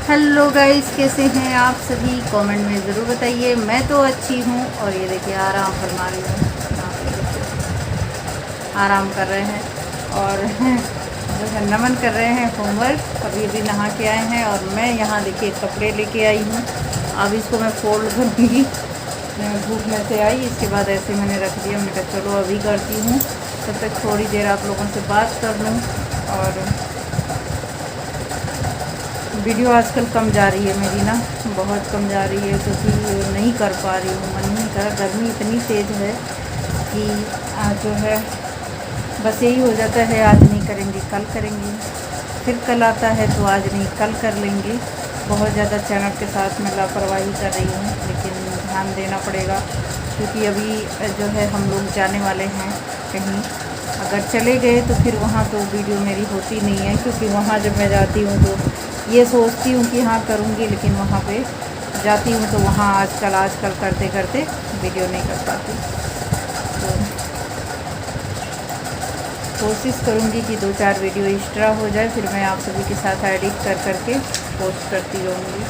Hello guys, कैसे हैं आप सभी? कमेंट में ज़रूर बताइए। मैं तो अच्छी हूँ। और ये देखिए आराम फरमा रही हूँ, यहाँ पे देखिए, आराम कर रहे हैं। और जो है नमन कर रहे हैं होमवर्क। अभी अभी नहा के आए हैं और मैं यहाँ देखिए कपड़े लेके आई हूँ। अब इसको मैं फोल्ड करूँगी। मैं भूख में से आई, इसके बाद ऐसे मैंने रख दिया। मैंने कहा चलो अभी करती हूँ, तब तक थोड़ी देर आप लोगों से बात कर लूँ। और वीडियो आजकल कम जा रही है मेरी ना, बहुत कम जा रही है, क्योंकि नहीं कर पा रही हूँ, मन नहीं कर। गर्मी इतनी तेज़ है कि आज जो है बस यही हो जाता है, आज नहीं करेंगे कल करेंगे, फिर कल आता है तो आज नहीं कल कर लेंगे। बहुत ज़्यादा चैनल के साथ मैं लापरवाही कर रही हूँ, लेकिन ध्यान देना पड़ेगा, क्योंकि अभी जो है हम लोग जाने वाले हैं कहीं। अगर चले गए तो फिर वहाँ तो वीडियो मेरी होती नहीं है, क्योंकि वहाँ जब मैं जाती हूँ तो ये सोचती हूँ कि हाँ करूँगी, लेकिन वहाँ पे जाती हूँ तो वहाँ आजकल करते करते वीडियो नहीं कर पाती। तो कोशिश करूँगी कि 2-4 वीडियो एक्स्ट्रा हो जाए, फिर मैं आप सभी के साथ एडिट कर करके पोस्ट करती रहूँगी।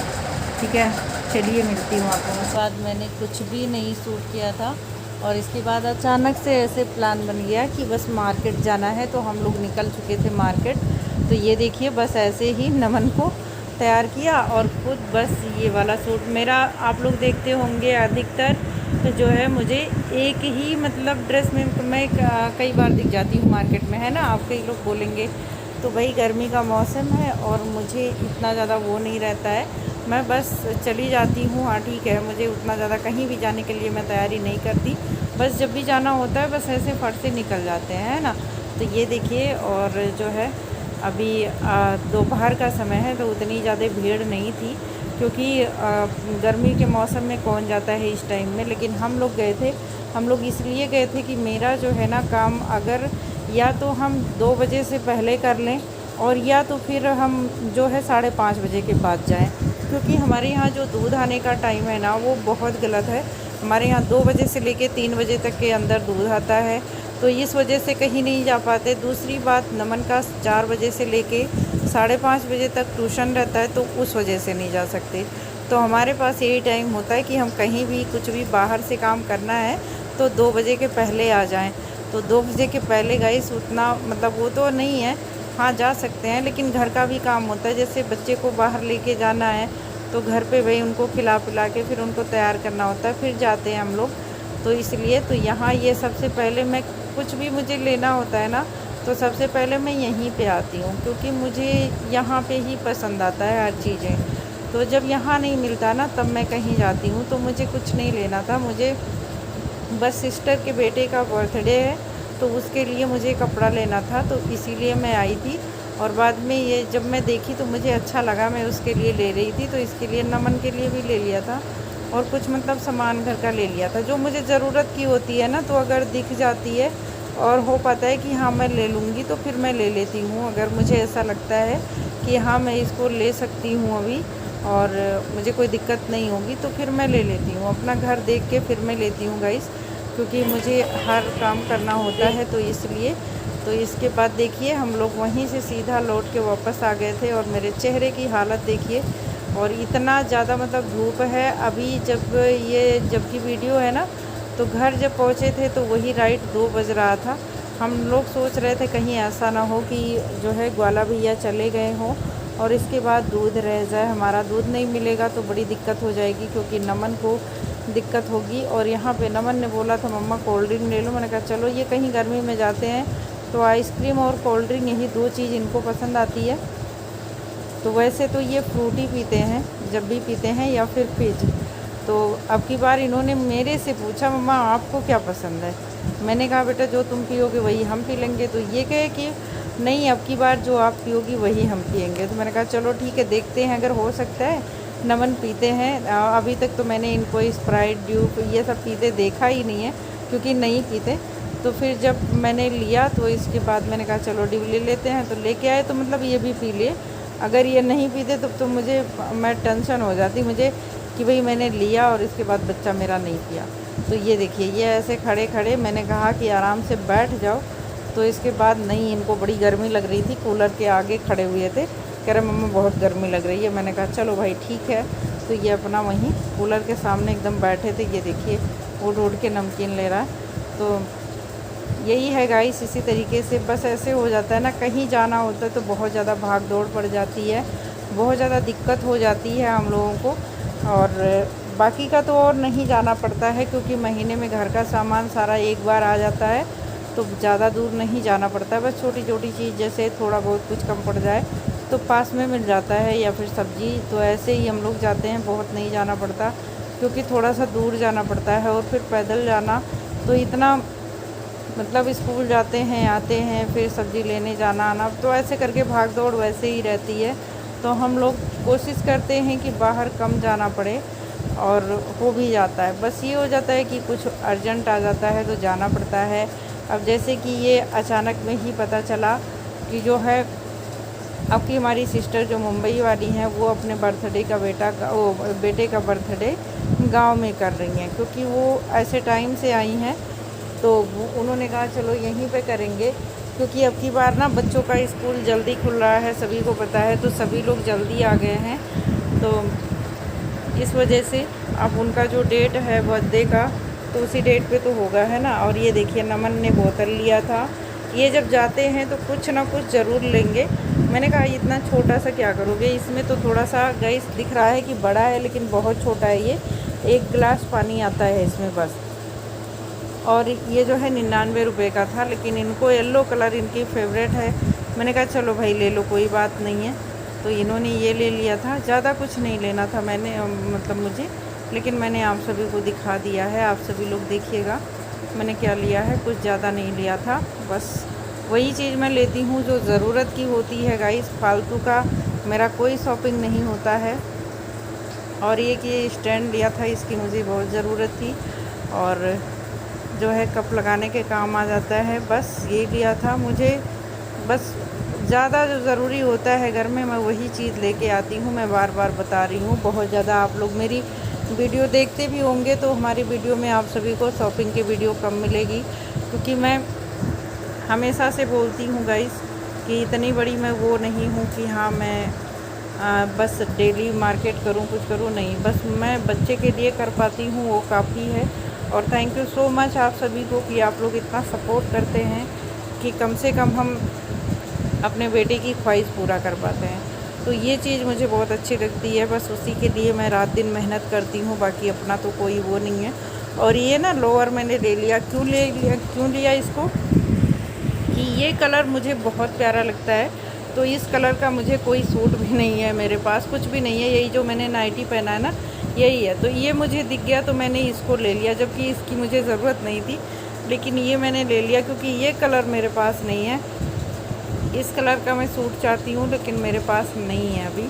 ठीक है, चलिए मिलती हूँ आप लोगों के साथ। मैंने कुछ भी नहीं शूट किया था, और इसके बाद अचानक से ऐसे प्लान बन गया कि बस मार्केट जाना है, तो हम लोग निकल चुके थे मार्केट। तो ये देखिए बस ऐसे ही नमन को तैयार किया, और खुद बस ये वाला सूट मेरा आप लोग देखते होंगे अधिकतर, तो जो है मुझे एक ही मतलब ड्रेस में मैं कई बार दिख जाती हूँ मार्केट में, है ना। आप कई लोग बोलेंगे, तो भाई गर्मी का मौसम है और मुझे इतना ज़्यादा वो नहीं रहता है, मैं बस चली जाती हूँ। हाँ ठीक है, मुझे उतना ज़्यादा कहीं भी जाने के लिए मैं तैयारी नहीं करती, बस जब भी जाना होता है बस ऐसे फट से निकल जाते हैं, है ना। तो ये देखिए, और जो है अभी दोपहर का समय है, तो उतनी ज़्यादा भीड़ नहीं थी, क्योंकि गर्मी के मौसम में कौन जाता है इस टाइम में। लेकिन हम लोग गए थे, हम लोग इसलिए गए थे कि मेरा जो है ना काम, अगर या तो हम 2 बजे से पहले कर लें, और या तो फिर हम जो है 5:30 बजे के बाद जाएं, क्योंकि हमारे यहाँ जो दूध आने का टाइम है ना वो बहुत गलत है। हमारे यहाँ 2 बजे से लेके 3 बजे तक के अंदर दूध आता है, तो इस वजह से कहीं नहीं जा पाते। दूसरी बात, नमन का 4 बजे से लेके 5:30 बजे तक ट्यूशन रहता है, तो उस वजह से नहीं जा सकते। तो हमारे पास यही टाइम होता है कि हम कहीं भी कुछ भी बाहर से काम करना है तो 2 बजे के पहले आ जाएं। तो 2 बजे के पहले गाइस उतना मतलब वो तो नहीं है, हाँ जा सकते हैं, लेकिन घर का भी काम होता है। जैसे बच्चे को बाहर लेके जाना है, तो घर पे भाई उनको खिला पिला के फिर उनको तैयार करना होता है, फिर जाते हैं हम लोग। तो इसलिए तो यहाँ ये सबसे पहले मैं कुछ भी मुझे लेना होता है ना, तो सबसे पहले मैं यहीं पे आती हूँ, क्योंकि मुझे यहाँ पे ही पसंद आता है हर चीज़ें। तो जब यहाँ नहीं मिलता ना, तब मैं कहीं जाती हूँ। तो मुझे कुछ नहीं लेना था, मुझे बस सिस्टर के बेटे का बर्थडे है, तो उसके लिए मुझे कपड़ा लेना था, तो इसीलिए मैं आई थी। और बाद में ये जब मैं देखी तो मुझे अच्छा लगा, मैं उसके लिए ले रही थी, तो इसके लिए नमन के लिए भी ले लिया था, और कुछ मतलब सामान घर का ले लिया था जो मुझे ज़रूरत की होती है ना। तो अगर दिख जाती है और हो पाता है कि हाँ मैं ले लूँगी, तो फिर मैं ले लेती हूँ। अगर मुझे ऐसा लगता है कि हाँ मैं इसको ले सकती हूँ अभी और मुझे कोई दिक्कत नहीं होगी, तो फिर मैं ले लेती हूँ। अपना घर देख के फिर मैं लेती हूँ गाइस, क्योंकि मुझे हर काम करना होता है, तो इसलिए। तो इसके बाद देखिए हम लोग वहीं से सीधा लौट के वापस आ गए थे, और मेरे चेहरे की हालत देखिए। और इतना ज़्यादा मतलब धूप है अभी, जबकि वीडियो है ना, तो घर जब पहुँचे थे तो वही राइट 2 बज रहा था। हम लोग सोच रहे थे कहीं ऐसा ना हो कि जो है ग्वाला भैया चले गए हों और इसके बाद दूध रह जाए, हमारा दूध नहीं मिलेगा तो बड़ी दिक्कत हो जाएगी, क्योंकि नमन को दिक्कत होगी। और यहाँ पे नमन ने बोला था मम्मा कोल्ड ड्रिंक ले लो, मैंने कहा चलो, ये कहीं गर्मी में जाते हैं तो आइसक्रीम और कोल्ड ड्रिंक, यही 2 चीज़ इनको पसंद आती है। तो वैसे तो ये फ्रूटी पीते हैं जब भी पीते हैं, या फिर फिज। तो अब की बार इन्होंने मेरे से पूछा मम्मा आपको क्या पसंद है, मैंने कहा बेटा जो तुम पियोगे वही हम पी लेंगे। तो ये कहे कि नहीं, अब की बार जो आप पियोगी वही हम पियेंगे। तो मैंने कहा चलो ठीक है, देखते हैं, अगर हो सकता है नमन पीते हैं। अभी तक तो मैंने इनको स्प्राइट, ड्यूक ये सब पीते देखा ही नहीं है, क्योंकि नहीं पीते। तो फिर जब मैंने लिया तो इसके बाद मैंने कहा चलो ड्यू ले लेते हैं, तो लेके आए, तो मतलब ये भी पी लिए। अगर ये नहीं पीते तब तो मैं टेंशन हो जाती मुझे कि भाई मैंने लिया और इसके बाद बच्चा मेरा नहीं पिया। तो ये देखिए, ये ऐसे खड़े खड़े, मैंने कहा कि आराम से बैठ जाओ, तो इसके बाद नहीं, इनको बड़ी गर्मी लग रही थी, कूलर के आगे खड़े हुए थे, कह रहे मम्मा बहुत गर्मी लग रही है। मैंने कहा चलो भाई ठीक है। तो ये अपना वहीं कूलर के सामने एकदम बैठे थे। ये देखिए उड़ उड़ के नमकीन ले रहा है। तो यही है गाइस, इसी तरीके से बस ऐसे हो जाता है ना, कहीं जाना होता है तो बहुत ज़्यादा भाग दौड़ पड़ जाती है, बहुत ज़्यादा दिक्कत हो जाती है हम लोगों को। और बाकी का तो और नहीं जाना पड़ता है, क्योंकि महीने में घर का सामान सारा एक बार आ जाता है, तो ज़्यादा दूर नहीं जाना पड़ता है। बस छोटी छोटी चीज़ जैसे थोड़ा बहुत कुछ कम पड़ जाए तो पास में मिल जाता है, या फिर सब्ज़ी, तो ऐसे ही हम लोग जाते हैं, बहुत नहीं जाना पड़ता, क्योंकि थोड़ा सा दूर जाना पड़ता है। और फिर पैदल जाना तो इतना, मतलब स्कूल जाते हैं आते हैं, फिर सब्ज़ी लेने जाना आना, तो ऐसे करके भाग दौड़ वैसे ही रहती है। तो हम लोग कोशिश करते हैं कि बाहर कम जाना पड़े, और हो भी जाता है। बस ये हो जाता है कि कुछ अर्जेंट आ जाता है तो जाना पड़ता है। अब जैसे कि ये अचानक में ही पता चला कि जो है आपकी हमारी सिस्टर जो मुंबई वाली हैं, वो अपने बर्थडे का बेटे का बर्थडे गांव में कर रही हैं, क्योंकि वो ऐसे टाइम से आई हैं। तो उन्होंने कहा चलो यहीं पे करेंगे, क्योंकि अब की बार ना बच्चों का स्कूल जल्दी खुल रहा है, सभी को पता है, तो सभी लोग जल्दी आ गए हैं। तो इस वजह से अब उनका जो डेट है बर्थडे का, तो उसी डेट पे तो होगा, है ना। और ये देखिए नमन ने बोतल लिया था। ये जब जाते हैं तो कुछ ना कुछ ज़रूर लेंगे। मैंने कहा इतना छोटा सा क्या करोगे, इसमें तो थोड़ा सा गैस दिख रहा है कि बड़ा है, लेकिन बहुत छोटा है ये, 1 गिलास पानी आता है इसमें बस। और ये जो है 99 रुपये का था, लेकिन इनको येलो कलर इनकी फेवरेट है। मैंने कहा चलो भाई ले लो, कोई बात नहीं है। तो इन्होंने ये ले लिया था। ज़्यादा कुछ नहीं लेना था मैंने, मतलब मुझे, लेकिन मैंने आप सभी को दिखा दिया है, आप सभी लोग देखिएगा मैंने क्या लिया है। कुछ ज़्यादा नहीं लिया था, बस वही चीज़ मैं लेती हूँ जो ज़रूरत की होती है गाइस। फालतू का मेरा कोई शॉपिंग नहीं होता है। और ये कि स्टैंड लिया था, इसकी मुझे बहुत ज़रूरत थी, और जो है कप लगाने के काम आ जाता है, बस ये लिया था मुझे। बस ज़्यादा जो ज़रूरी होता है घर में, मैं वही चीज़ लेके आती हूँ। मैं बार बार बता रही हूँ, बहुत ज़्यादा आप लोग मेरी वीडियो देखते भी होंगे, तो हमारी वीडियो में आप सभी को शॉपिंग की वीडियो कम मिलेगी, क्योंकि मैं हमेशा से बोलती हूँ गाइस कि इतनी बड़ी मैं वो नहीं हूँ कि हाँ मैं बस डेली मार्केट करूँ, कुछ करूँ, नहीं, बस मैं बच्चे के लिए कर पाती हूँ, वो काफ़ी है। और थैंक यू सो मच आप सभी को कि आप लोग इतना सपोर्ट करते हैं कि कम से कम हम अपने बेटे की ख्वाहिश पूरा कर पाते हैं। तो ये चीज़ मुझे बहुत अच्छी लगती है, बस उसी के लिए मैं रात दिन मेहनत करती हूँ, बाकी अपना तो कोई वो नहीं है। और ये ना लोअर मैंने ले लिया, क्यों लिया इसको, कि ये कलर मुझे बहुत प्यारा लगता है। तो इस कलर का मुझे कोई सूट भी नहीं है, मेरे पास कुछ भी नहीं है, यही जो मैंने नाइटी पहना है ना यही है। तो ये मुझे दिख गया तो मैंने इसको ले लिया, जबकि इसकी मुझे ज़रूरत नहीं थी, लेकिन ये मैंने ले लिया क्योंकि ये कलर मेरे पास नहीं है। इस कलर का मैं सूट चाहती हूँ, लेकिन मेरे पास नहीं है अभी,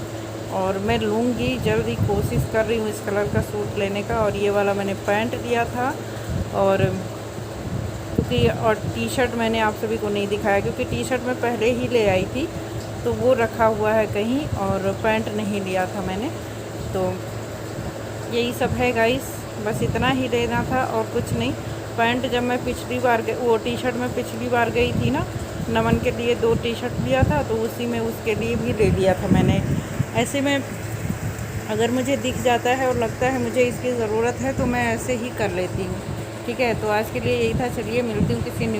और मैं लूँगी जल्दी, कोशिश कर रही हूँ इस कलर का सूट लेने का। और ये वाला मैंने पैंट लिया था, और क्योंकि और टी शर्ट मैंने आप सभी को नहीं दिखाया, क्योंकि टी शर्ट मैं पहले ही ले आई थी, तो वो रखा हुआ है कहीं, और पैंट नहीं लिया था मैंने। तो यही सब है गाइस, बस इतना ही लेना था और कुछ नहीं। पैंट जब मैं पिछली बार वो टी शर्ट में पिछली बार गई थी ना, नमन के लिए 2 टी शर्ट लिया था, तो उसी में उसके लिए भी ले लिया था मैंने। ऐसे में अगर मुझे दिख जाता है और लगता है मुझे इसकी ज़रूरत है, तो मैं ऐसे ही कर लेती हूँ। ठीक है, तो आज के लिए यही था। चलिए मिलती हूँ किसी न्यू